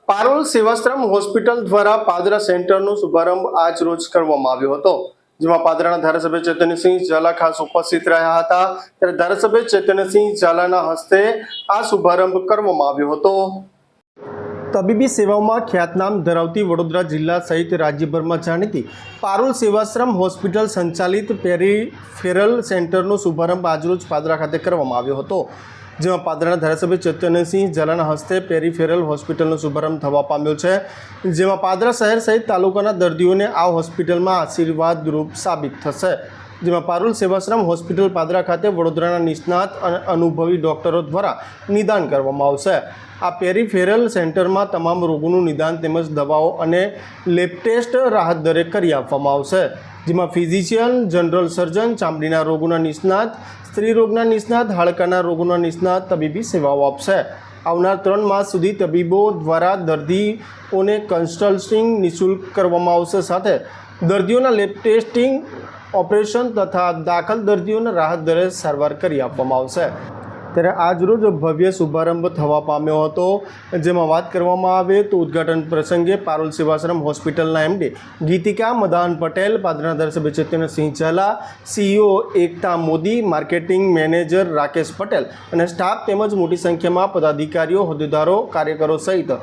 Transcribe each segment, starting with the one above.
પારોલ સેવાશ્રમ hospital દ્વારા પાદરા સેન્ટરનો શુભારંભ આજ રોજ કરવામાં આવ્યો હતો, જેમાં પાદરાના ધારાસભ્ય ચૈતન્યસિંહ ઝાલા ખાસ ઉપસ્થિત રહ્યા હતા। ત્યારે ધારાસભ્ય ચૈતન્યસિંહ ઝાલાના હસ્તે આ શુભારંભ કરવામાં આવ્યો હતો। તબીબી સેવાઓમાં ખ્યાતનામ ધરાવતી વડોદરા જિલ્લા સહિત રાજ્યભરમાં જાણીતી પારોલ સેવાશ્રમ હોસ્પિટલ સંચાલિત પેરીફેરલ સેન્ટરનો શુભારંભ આજરોજ પાદરા ખાતે કરવામાં આવ્યો હતો, જેમાં પાદરાના ધારાસભ્ય ચૈતન્યસિંહ ઝાલાના હસ્તે પેરીફેરલ હોસ્પિટલનો શુભારંભ થવા પામ્યો છે, જેમાં પાદરા શહેર સહિત તાલુકાના દર્દીઓને આ હોસ્પિટલમાં આશીર્વાદરૂપ સાબિત થશે। જેમાં પારોલ સેવાશ્રમ હોસ્પિટલ પાદરા ખાતે વડોદરાના નિષ્ણાત અને અનુભવી ડોક્ટરો દ્વારા નિદાન કરવામાં આવશે। આ પેરીફેરલ સેન્ટરમાં તમામ રોગોનું નિદાન તેમજ દવાઓ અને લેબ ટેસ્ટ રાહત દરે કરી આપવામાં આવશે, જેમાં ફિઝિશિયન, જનરલ સર્જન, ચામડીના રોગોના નિષ્ણાત, સ્ત્રી રોગના નિષ્ણાત, હાડકાના રોગોના નિષ્ણાત તબીબી સેવાઓ આપશે। આવનાર 3 માસ સુધી તબીબો દ્વારા દર્દીઓને કન્સલ્ટિંગ નિઃશુલ્ક કરવામાં આવશે, સાથે દર્દીઓના લેબ ટેસ્ટિંગ, ઓપરેશન તથા દાખલ દર્દીઓને રાહત દરે સારવાર કરી આપવામાં આવશે। ત્યારે આજરોજ ભવ્ય શુભારંભ થવા પામ્યો હતો, જેમાં વાત કરવામાં આવે તો ઉદ્ઘાટન પ્રસંગે પારોલ સેવાશ્રમ હોસ્પિટલના એમડી ગીતિકા મદાન પટેલ, પાદરાના ધારાસભ્ય ચૈતન્યસિંહ ઝાલા, CEO એકતા મોદી, માર્કેટિંગ મેનેજર રાકેશ પટેલ અને સ્ટાફ તેમજ મોટી સંખ્યામાં પદાધિકારીઓ, હોદ્દેદારો, કાર્યકરો સહિત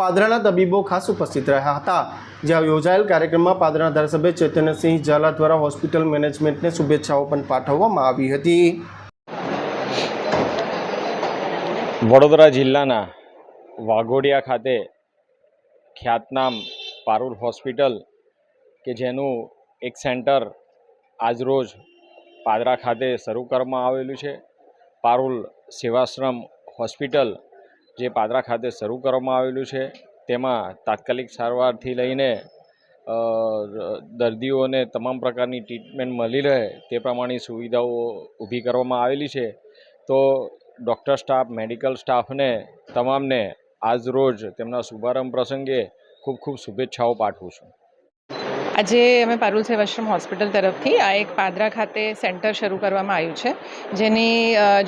પાદરાના તબીબો ખાસ ઉપસ્થિત રહ્યા હતા। જ્યાં યોજાયેલ કાર્યક્રમમાં પાદરાના ધારાસભ્ય ચૈતન્યસિંહ ઝાલા દ્વારા હોસ્પિટલ મેનેજમેન્ટને શુભેચ્છાઓ પણ પાઠવવામાં આવી હતી। વડોદરા જિલ્લાના વાઘોડિયા ખાતે ખ્યાતનામ પારુલ હોસ્પિટલ કે જેનું એક સેન્ટર આજરોજ પાદરા ખાતે શરૂ કરવામાં આવેલું છે। પારુલ સેવાશ્રમ હોસ્પિટલ જે પાદરા ખાતે શરૂ કરવામાં આવેલું છે, તેમાં તાત્કાલિક સારવારથી લઈને દર્દીઓને તમામ પ્રકારની ટ્રીટમેન્ટ મળી રહે તે પ્રમાણેની સુવિધાઓ ઊભી કરવામાં આવેલી છે। તો ડૉક્ટર સ્ટાફ, મેડિકલ સ્ટાફને તમામને આજ રોજ તેમના શુભારંભ પ્રસંગે ખૂબ ખૂબ શુભેચ્છાઓ પાઠવું છું। આજે અમે પારુલ સેવાશ્રમ હોસ્પિટલ તરફથી આ એક પાદરા ખાતે સેન્ટર શરૂ કરવામાં આવ્યું છે,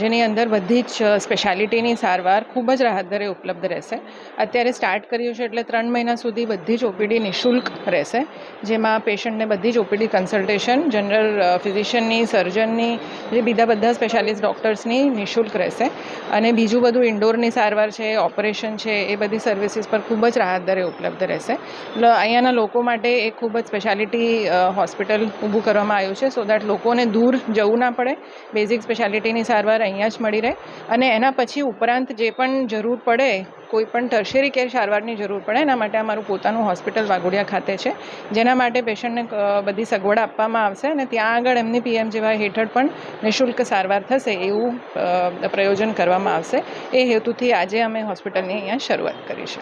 જેની અંદર બધી જ સ્પેશિયાલિટીની સારવાર ખૂબ જ રાહત દરે ઉપલબ્ધ રહેશે। અત્યારે સ્ટાર્ટ કર્યું છે એટલે 3 મહિના સુધી બધી જ ઓપીડી નિઃશુલ્ક રહેશે, જેમાં પેશન્ટને બધી જ ઓપીડી કન્સલ્ટેશન જનરલ ફિઝિશિયનની, સર્જનની, જે બધા સ્પેશિયાલિસ્ટ ડૉક્ટર્સની નિઃશુલ્ક રહેશે। અને બીજું બધું ઇન્ડોરની સારવાર છે, ઓપરેશન છે, એ બધી સર્વિસીસ પર ખૂબ જ રાહત દરે ઉપલબ્ધ રહેશે। અહીંયાના લોકો માટે એક ખૂબ જ સ્પેશિયાલિટી હોસ્પિટલ ઊભું કરવામાં આવ્યું છે, સો દેટ લોકોને દૂર જવું ના પડે, બેઝિક સ્પેશિયાલિટીની સારવાર અહીંયા જ મળી રહે। અને એના પછી ઉપરાંત જે પણ જરૂર પડે, કોઈ પણ ટર્શિયરી કેર સારવારની જરૂર પડે, એના માટે અમારું પોતાનું હોસ્પિટલ વાઘોડિયા ખાતે છે, જેના માટે પેશન્ટને બધી સગવડ આપવામાં આવશે અને ત્યાં આગળ એમની PMJY હેઠળ પણ નિઃશુલ્ક સારવાર થશે એવું પ્રયોજન કરવામાં આવશે। એ હેતુથી આજે અમે હોસ્પિટલની અહીંયા શરૂઆત કરી છે।